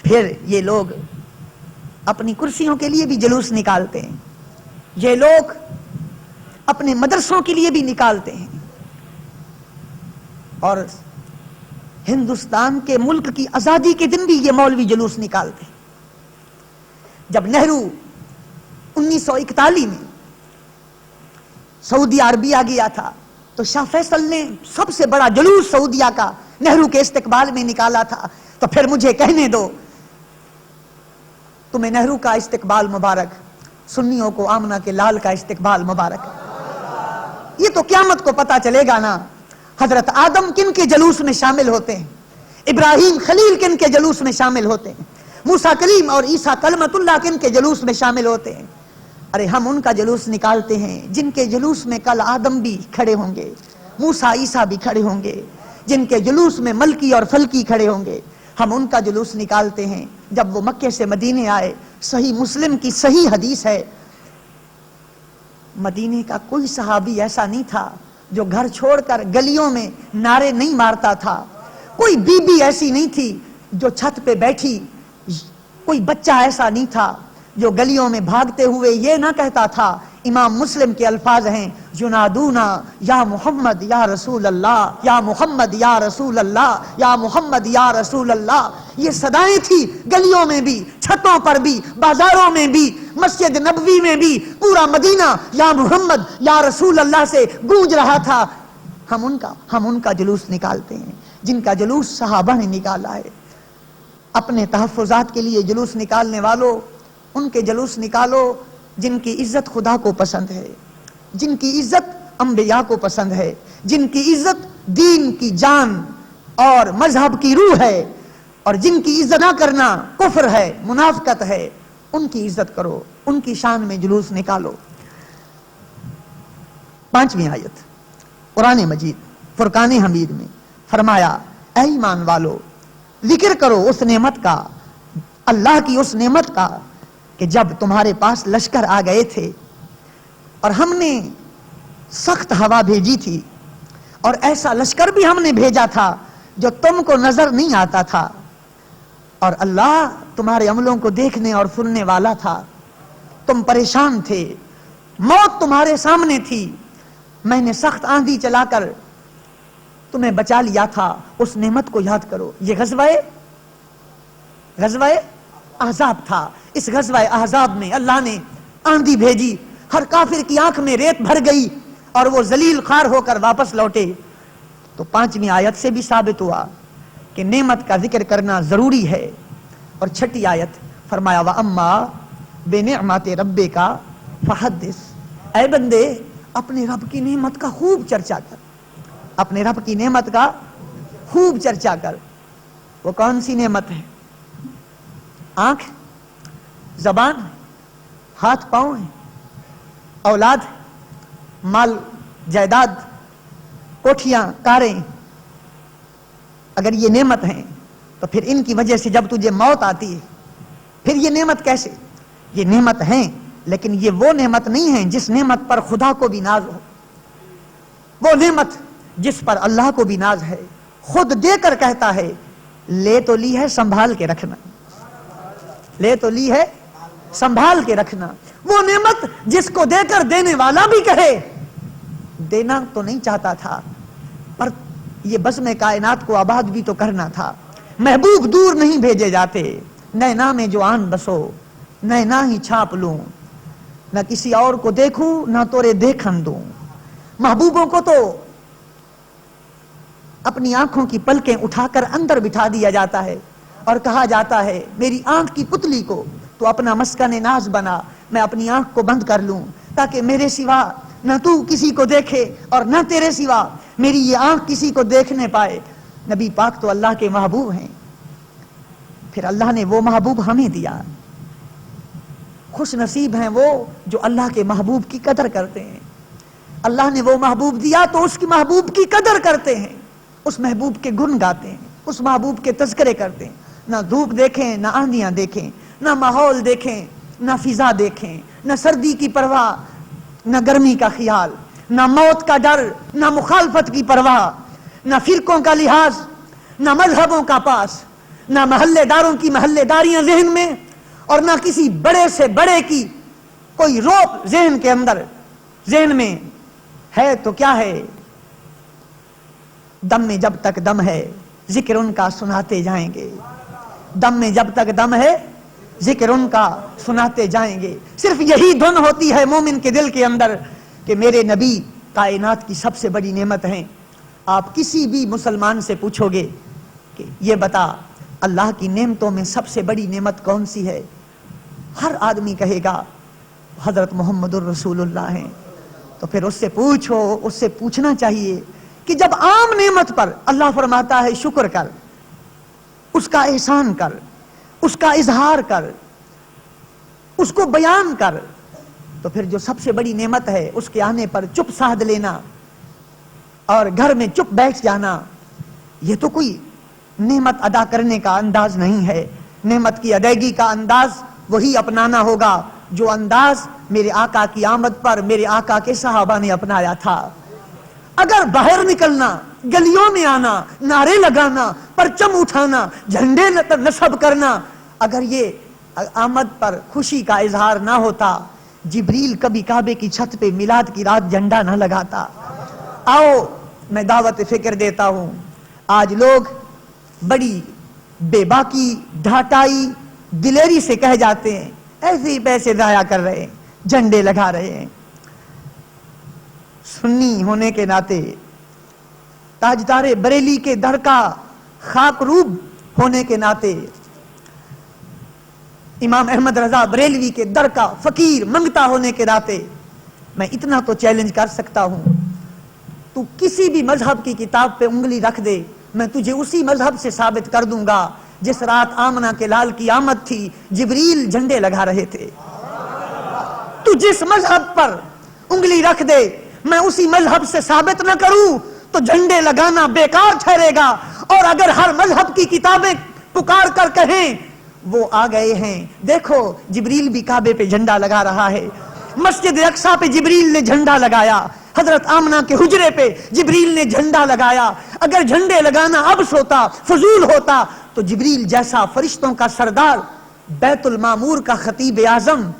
پھر یہ لوگ اپنی کرسیوں کے لیے بھی جلوس نکالتے ہیں، یہ لوگ اپنے مدرسوں کے لیے بھی نکالتے ہیں، اور ہندوستان کے ملک کی آزادی کے دن بھی یہ مولوی جلوس نکالتے ہیں۔ جب نہرو 1941 میں سعودی عربیہ گیا تھا تو شاہ فیصل نے سب سے بڑا جلوس سعودیہ کا نہرو کے استقبال میں نکالا تھا۔ تو پھر مجھے کہنے دو، تمہیں نہرو کا استقبال مبارک، سنیوں کو آمنہ کے لال کا استقبال مبارک۔ یہ تو قیامت کو پتا چلے گا نا، حضرت آدم کن کے جلوس میں شامل ہوتے ہیں، ابراہیم خلیل کن کے جلوس میں شامل ہوتے ہیں، موسیٰ کلیم اور عیسیٰ کلمت اللہ کن کے جلوس میں شامل ہوتے ہیں۔ ارے ہم ان کا جلوس نکالتے ہیں جن کے جلوس میں کل آدم بھی کھڑے ہوں گے، موسیٰ عیسیٰ بھی کھڑے ہوں گے، جن کے جلوس میں ملکی اور فلکی کھڑے ہوں گے۔ ہم ان کا جلوس نکالتے ہیں۔ جب وہ مکے سے مدینے آئے، صحیح مسلم کی صحیح حدیث ہے، مدینے کا کوئی صحابی ایسا نہیں تھا جو گھر چھوڑ کر گلیوں میں نعرے نہیں مارتا تھا، کوئی بی بی ایسی نہیں تھی جو چھت پہ بیٹھی، کوئی بچہ ایسا نہیں تھا جو گلیوں میں بھاگتے ہوئے یہ نہ کہتا تھا۔ امام مسلم کے الفاظ ہیں، ینادونا یا محمد یا رسول اللہ، یا محمد یا رسول اللہ، یا محمد یا رسول اللہ۔ یہ صدائیں تھی گلیوں میں بھی، چھتوں پر بھی، بازاروں میں بھی، مسجد نبوی میں بھی، پورا مدینہ یا محمد یا رسول اللہ سے گونج رہا تھا۔ ہم ان کا جلوس نکالتے ہیں جن کا جلوس صحابہ نے نکالا ہے۔ اپنے تحفظات کے لیے جلوس نکالنے والوں، ان کے جلوس نکالو جن کی عزت خدا کو پسند ہے، جن کی عزت انبیاء کو پسند ہے، جن کی عزت دین کی جان اور مذہب کی روح ہے، اور جن کی عزت نہ کرنا کفر ہے، منافقت ہے، ان کی عزت کرو، ان کی شان میں جلوس نکالو۔ 5ویں آیت قرآن مجید فرقان حمید میں فرمایا، اے ایمان والو ذکر کرو اس نعمت کا، اللہ کی اس نعمت کا کہ جب تمہارے پاس لشکر آ گئے تھے اور ہم نے سخت ہوا بھیجی تھی، اور ایسا لشکر بھی ہم نے بھیجا تھا جو تم کو نظر نہیں آتا تھا، اور اللہ تمہارے عملوں کو دیکھنے اور سننے والا تھا۔ تم پریشان تھے، موت تمہارے سامنے تھی، میں نے سخت آندھی چلا کر تمہیں بچا لیا تھا، اس نعمت کو یاد کرو۔ یہ غزوہ احزاب تھا۔ اس غزوہ احزاب میں اللہ نے آندھی بھیجی، ہر کافر کی آنکھ میں ریت بھر گئی اور وہ ذلیل خوار ہو کر واپس لوٹے۔ تو 5ویں آیت سے بھی ثابت ہوا کہ نعمت کا ذکر کرنا ضروری ہے۔ اور 6ٹھی آیت فرمایا، وَأَمَّا بِنِعْمَتِ رَبِّكَ فَحَدِّثْ، اے بندے اپنے رب کی نعمت کا خوب چرچا کر، اپنے رب کی نعمت کا خوب چرچا کر۔ وہ کون سی نعمت ہے؟ آنکھ، زبان، ہاتھ پاؤں ہیں، اولاد، مال جائیداد، کوٹھیاں، کاریں۔ اگر یہ نعمت ہیں تو پھر ان کی وجہ سے جب تجھے موت آتی ہے پھر یہ نعمت کیسے؟ یہ نعمت ہیں، لیکن یہ وہ نعمت نہیں ہے جس نعمت پر خدا کو بھی ناز ہو، وہ نعمت جس پر اللہ کو بھی ناز ہے۔ خود دے کر کہتا ہے، لے تو لی ہے سنبھال کے رکھنا، لے تو لی ہے سنبھال کے رکھنا۔ وہ نعمت جس کو دے کر دینے والا بھی کہے دینا تو نہیں چاہتا تھا، پر یہ بزم کائنات کو آباد بھی تو کرنا تھا۔ محبوب دور نہیں بھیجے جاتے، نینا میں جو آن بسو، نینا ہی چھاپ لوں، نہ کسی اور کو دیکھوں نہ تورے دیکھن دوں۔ محبوبوں کو تو اپنی آنکھوں کی پلکیں اٹھا کر اندر بٹھا دیا جاتا ہے اور کہا جاتا ہے، میری آنکھ کی پتلی کو تو اپنا مسکن ناز بنا، میں اپنی آنکھ کو بند کر لوں تاکہ میرے سوا نہ تو کسی کو دیکھے اور نہ تیرے سوا میری یہ آنکھ کسی کو دیکھنے پائے۔ نبی پاک تو اللہ کے محبوب ہیں، پھر اللہ نے وہ محبوب ہمیں دیا۔ خوش نصیب ہیں وہ جو اللہ کے محبوب کی قدر کرتے ہیں۔ اللہ نے وہ محبوب دیا تو اس کی محبوب کی قدر کرتے ہیں، اس محبوب کے گن گاتے ہیں، اس محبوب کے تذکرے کرتے ہیں۔ نہ دھوپ دیکھیں، نہ آندیاں دیکھیں، نہ ماحول دیکھیں، نہ فضا دیکھیں، نہ سردی کی پرواہ، نہ گرمی کا خیال، نہ موت کا ڈر، نہ مخالفت کی پرواہ، نہ فرقوں کا لحاظ، نہ مذہبوں کا پاس، نہ محلے داروں کی محلے داریاں ذہن میں، اور نہ کسی بڑے سے بڑے کی کوئی روپ ذہن کے اندر، ذہن میں ہے تو کیا ہے، دم میں جب تک دم ہے ذکر ان کا سناتے جائیں گے، دم میں جب تک دم ہے ذکر ان کا سناتے جائیں گے۔ صرف یہی دھن ہوتی ہے مومن کے دل کے اندر کہ میرے نبی کائنات کی سب سے بڑی نعمت ہیں۔ آپ کسی بھی مسلمان سے پوچھو گے کہ یہ بتا اللہ کی نعمتوں میں سب سے بڑی نعمت کون سی ہے، ہر آدمی کہے گا حضرت محمد الرسول اللہ ہیں۔ تو پھر اس سے پوچھو، اس سے پوچھنا چاہیے کہ جب عام نعمت پر اللہ فرماتا ہے شکر کر، اس کا احسان کر، اس کا اظہار کر، اس کو بیان کر، تو پھر جو سب سے بڑی نعمت ہے اس کے آنے پر چپ سادھ لینا اور گھر میں چپ بیٹھ جانا، یہ تو کوئی نعمت ادا کرنے کا انداز نہیں ہے۔ نعمت کی ادائیگی کا انداز وہی اپنانا ہوگا جو انداز میرے آقا کی آمد پر میرے آقا کے صحابہ نے اپنایا تھا۔ اگر باہر نکلنا، گلیوں میں آنا، نعرے لگانا، پرچم اٹھانا، جھنڈے نصب کرنا، اگر یہ آمد پر خوشی کا اظہار نہ ہوتا، جبریل کبھی کعبے کی چھت پہ میلاد کی رات جھنڈا نہ لگاتا۔ آؤ میں دعوت فکر دیتا ہوں، آج لوگ بڑی بے باکی، ڈھاٹائی، دلیری سے کہہ جاتے ہیں ایسے ہی پیسے ضائع کر رہے ہیں، جھنڈے لگا رہے ہیں۔ سنی ہونے کے ناطے، تاجدار بریلی کے در کا خاک روب ہونے کے ناطے، امام احمد رضا بریلوی کے در کا فقیر منگتا ہونے کے ناطے میں اتنا تو چیلنج کر سکتا ہوں، تو کسی بھی مذہب کی کتاب پہ انگلی رکھ دے، میں تجھے اسی مذہب سے ثابت کر دوں گا جس رات آمنہ کے لال کی آمد تھی جبریل جھنڈے لگا رہے تھے۔ تو جس مذہب پر انگلی رکھ دے، میں اسی مذہب سے ثابت نہ کروں تو جھنڈے لگانا بیکار ٹھہرے گا۔ اور اگر ہر مذہب کی کتابیں پکار کر کہیں وہ آ گئے ہیں، دیکھو جبریل بھی کعبے پہ جھنڈا لگا رہا ہے، مسجد اقصی پہ جبریل نے جھنڈا لگایا، حضرت آمنہ کے حجرے پہ جبریل نے جھنڈا لگایا۔ اگر جھنڈے لگانا عبث ہوتا، فضول ہوتا، تو جبریل جیسا فرشتوں کا سردار، بیت المعمور کا خطیب اعظم،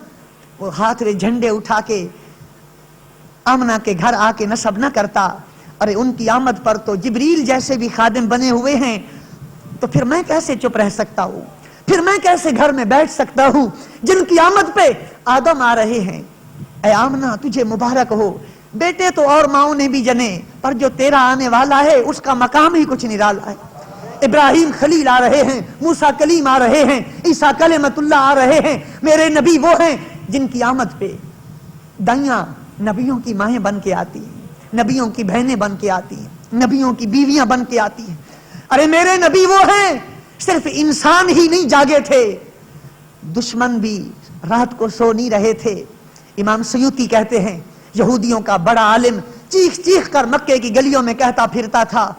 وہ ہاتھ میں جھنڈے اٹھا کے آمنہ کے گھر آ کے نصب نہ کرتا۔ ارے ان کی آمد پر تو جبریل جیسے بھی خادم بنے ہوئے ہیں، تو پھر میں کیسے چپ رہ سکتا ہوں؟ پھر میں کیسے گھر میں بیٹھ سکتا ہوں جن کی آمد پہ آدم آ رہے ہیں؟ اے آمنہ تجھے مبارک ہو، بیٹے تو اور ماؤں نے بھی جنے، پر جو تیرا آنے والا ہے اس کا مقام ہی کچھ نرالا ہے۔ ابراہیم خلیل آ رہے ہیں، موسیٰ کلیم آ رہے ہیں، عیسیٰ کلمت اللہ آ رہے ہیں، میرے نبی وہ ہیں جن کی آمد پہ دائیاں نبیوں کی مائیں بن کے آتی ہیں، نبیوں کی بہنیں بن کے آتی ہیں، نبیوں کی بیویاں بن کے آتی ہیں۔ ارے میرے نبی وہ ہیں، صرف انسان ہی نہیں جاگے تھے، دشمن بھی رات کو سو نہیں رہے تھے۔ امام سیوطی کہتے ہیں یہودیوں کا بڑا عالم چیخ چیخ کر مکے کی گلیوں میں کہتا پھرتا تھا،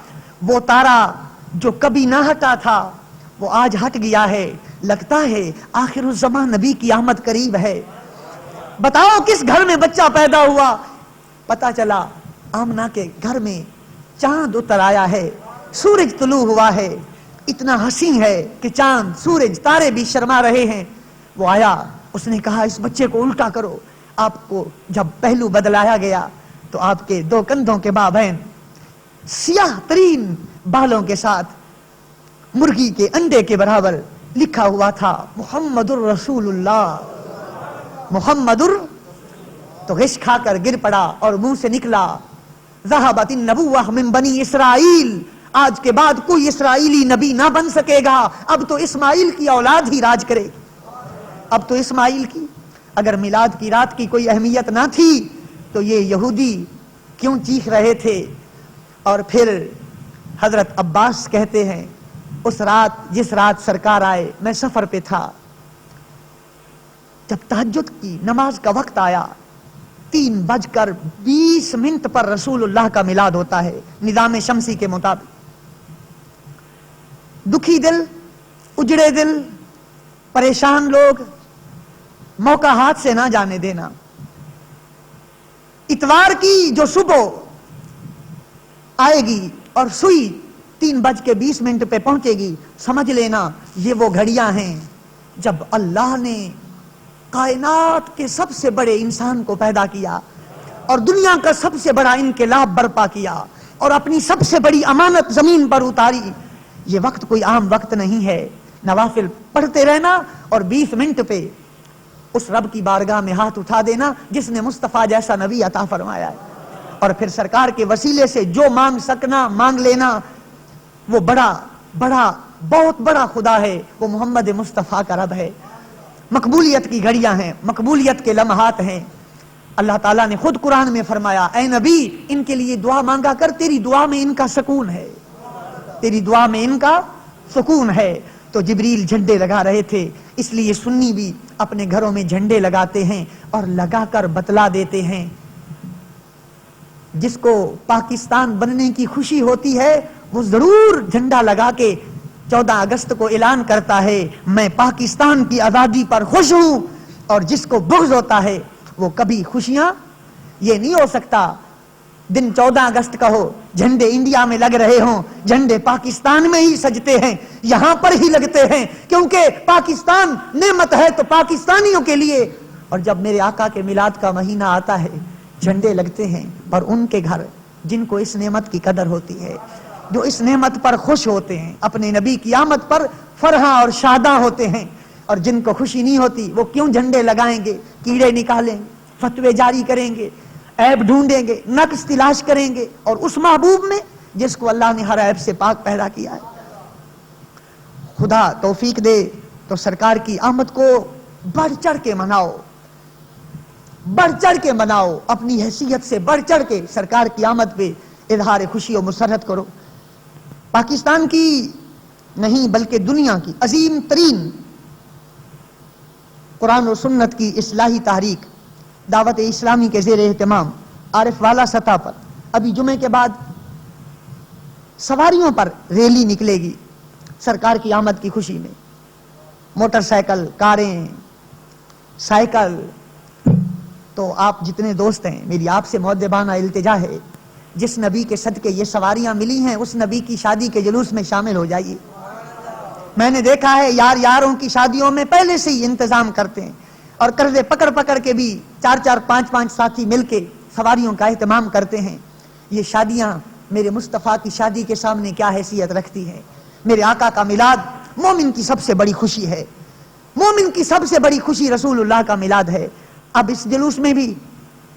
وہ تارا جو کبھی نہ ہٹا تھا وہ آج ہٹ گیا ہے، لگتا ہے آخر الزمان نبی کی آمد قریب ہے۔ بتاؤ کس گھر میں بچہ پیدا ہوا؟ پتا چلا آمنہ کے گھر میں چاند اتر آیا ہے، سورج طلوع ہوا ہے، اتنا حسین ہے کہ چاند، سورج، تارے بھی شرما رہے ہیں۔ وہ آیا، اس نے کہا اس بچے کو الٹا کرو۔ آپ کو جب پہلو بدلایا گیا تو آپ کے دو کندھوں کے مابین سیاہ ترین بالوں کے ساتھ مرغی کے انڈے کے برابر لکھا ہوا تھا محمد الرسول اللہ۔ محمد تو غش کھا کر گر پڑا اور منہ سے نکلا ذہبت النبوہ من بنی اسرائیل، آج کے بعد کوئی اسرائیلی نبی نہ بن سکے گا، اب تو اسماعیل کی اولاد ہی راج کرے گی۔ اب تو اسماعیل کی، اگر میلاد کی رات کی کوئی اہمیت نہ تھی تو یہ یہودی کیوں چیخ رہے تھے؟ اور پھر حضرت عباس کہتے ہیں اس رات، جس رات سرکار آئے، میں سفر پہ تھا، جب تہجد کی نماز کا وقت آیا 3:20 پر رسول اللہ کا میلاد ہوتا ہے نظام شمسی کے مطابق۔ دکھی دل، اجڑے دل، پریشان لوگ، موقع ہاتھ سے نہ جانے دینا۔ اتوار کی جو صبح آئے گی اور سوئی 3:20 پہ پہنچے گی، سمجھ لینا یہ وہ گھڑیاں ہیں جب اللہ نے کائنات کے سب سے بڑے انسان کو پیدا کیا اور دنیا کا سب سے بڑا انقلاب برپا کیا اور اپنی سب سے بڑی امانت زمین پر اتاری۔ یہ وقت کوئی عام وقت نہیں ہے، نوافل پڑھتے رہنا اور 20 منٹ پہ اس رب کی بارگاہ میں ہاتھ اٹھا دینا جس نے مصطفیٰ جیسا نبی عطا فرمایا ہے، اور پھر سرکار کے وسیلے سے جو مانگ سکنا مانگ لینا۔ وہ بہت بڑا خدا ہے، وہ محمد مصطفیٰ کا رب ہے۔ مقبولیت کی گھڑیاں ہیں، مقبولیت کے لمحات ہیں۔ اللہ تعالیٰ نے خود قرآن میں فرمایا، اے نبی ان کے لیے دعا مانگا کر، تیری دعا میں ان کا سکون ہے، تیری دعا میں ان کا سکون ہے۔ تو جبریل جھنڈے لگا رہے تھے، اس لیے سنی بھی اپنے گھروں میں جھنڈے لگاتے ہیں اور لگا کر بتلا دیتے ہیں۔ جس کو پاکستان بننے کی خوشی ہوتی ہے وہ ضرور جھنڈا لگا کے 14 اگست کو اعلان کرتا ہے میں پاکستان کی آزادی پر خوش ہوں، اور جس کو بغض ہوتا ہے وہ کبھی خوشیاں یہ نہیں ہو سکتا دن 14 اگست کا ہو، جھنڈے انڈیا میں لگ رہے ہوں، جھنڈے پاکستان میں ہی سجتے ہیں، یہاں پر ہی لگتے ہیں، کیونکہ پاکستان نعمت ہے تو پاکستانیوں کے لیے۔ اور جب میرے آقا کے میلاد کا مہینہ آتا ہے جھنڈے لگتے ہیں، اور ان کے گھر جن کو اس نعمت کی قدر ہوتی ہے، جو اس نعمت پر خوش ہوتے ہیں، اپنے نبی کی آمد پر فرحاں اور شاداں ہوتے ہیں، اور جن کو خوشی نہیں ہوتی وہ کیوں جھنڈے لگائیں گے؟ کیڑے نکالیں گے، فتوے جاری کریں گے، عیب ڈھونڈیں گے، نقص تلاش کریں گے، اور اس محبوب میں جس کو اللہ نے ہر عیب سے پاک پیدا کیا ہے۔ خدا توفیق دے تو سرکار کی آمد کو بڑھ چڑھ کے مناؤ، بڑھ چڑھ کے مناؤ، اپنی حیثیت سے بڑھ چڑھ کے سرکار کی آمد پہ اظہار خوشی و مسرت کرو۔ پاکستان کی نہیں بلکہ دنیا کی عظیم ترین قرآن و سنت کی اصلاحی تحریک دعوت اسلامی کے زیر اہتمام عارف والا سطح پر ابھی جمعے کے بعد سواریوں پر ریلی نکلے گی سرکار کی آمد کی خوشی میں، موٹر سائیکل، کاریں، سائیکل۔ تو آپ جتنے دوست ہیں، میری آپ سے مؤدبانہ التجا ہے، جس نبی کے صدقے یہ سواریاں ملی ہیں اس نبی کی شادی کے جلوس میں شامل ہو جائیے۔ میں نے دیکھا ہے یاروں کی شادیوں میں پہلے سے ہی انتظام کرتے ہیں، اور قرضے پکڑ پکڑ کے بھی 4 5 ساتھی مل کے سواریوں کا اہتمام کرتے ہیں۔ یہ شادیاں میرے مصطفیٰ کی شادی کے سامنے کیا حیثیت رکھتی ہیں؟ میرے آقا کا میلاد مومن کی سب سے بڑی خوشی ہے، مومن کی سب سے بڑی خوشی رسول اللہ کا میلاد ہے۔ اب اس جلوس میں بھی،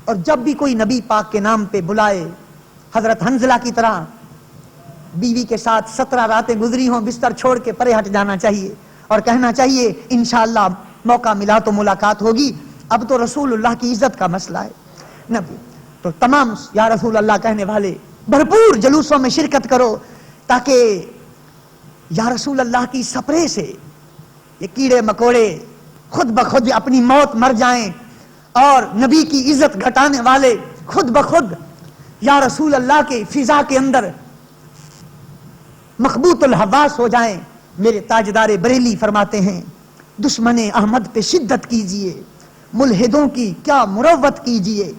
اور جب بھی کوئی نبی پاک کے نام پہ بلائے، حضرت حنظلہ کی طرح بیوی کے ساتھ 17 راتیں گزری ہوں، بستر چھوڑ کے پرے ہٹ جانا چاہیے اور کہنا چاہیے انشاءاللہ موقع ملا تو ملاقات ہوگی۔ اب تو رسول اللہ کی عزت کا مسئلہ ہے نبی، تو تمام یا رسول اللہ کہنے والے بھرپور جلوسوں میں شرکت کرو، تاکہ یا رسول اللہ کی سپرے سے یہ کیڑے مکوڑے خود بخود اپنی موت مر جائیں، اور نبی کی عزت گھٹانے والے خود بخود یا رسول اللہ کے فضا کے اندر مخبوط الحواس ہو جائیں۔ میرے تاجدار بریلی فرماتے ہیں دشمن احمد پہ شدت کیجئے، ملحدوں کی کیا مروت کیجئے،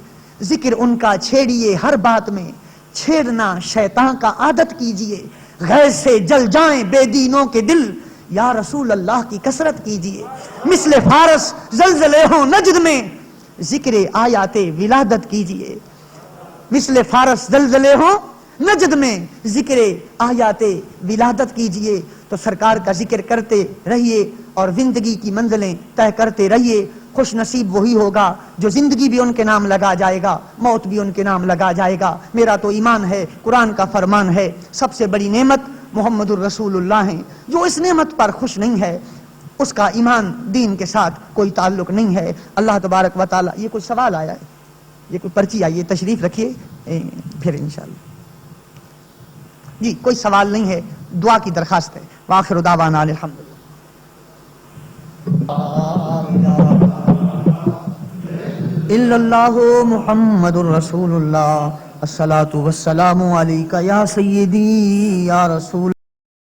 ذکر ان کا چھیڑیے ہر بات میں، چھیڑنا شیطان کا عادت کیجئے، غیظ سے جل جائیں بے دینوں کے دل، یا رسول اللہ کی کثرت کیجئے، مثل فارس زلزلے ہوں نجد میں، ذکر آیات ولادت کیجئے، مثل فارس زلزلے ہوں نجد میں، ذکر آیات ولادت کیجئے۔ تو سرکار کا ذکر کرتے رہیے اور زندگی کی منزلیں طے کرتے رہیے۔ خوش نصیب وہی ہوگا جو زندگی بھی ان کے نام لگا جائے گا، موت بھی ان کے نام لگا جائے گا۔ میرا تو ایمان ہے، قرآن کا فرمان ہے، سب سے بڑی نعمت محمد الرسول اللہ ہیں۔ جو اس نعمت پر خوش نہیں ہے اس کا ایمان دین کے ساتھ کوئی تعلق نہیں ہے۔ اللہ تبارک و تعالی، یہ کوئی سوال آیا ہے، یہ کوئی پرچی آئی ہے، تشریف رکھیے پھر انشاءاللہ۔ جی کوئی سوال نہیں ہے، دعا کی درخواست ہے۔ وآخر دعوانا الحمدللہ۔ الا اللہ محمد الرسول اللہ، الصلاۃ والسلام علیک یا سیدی یا رسول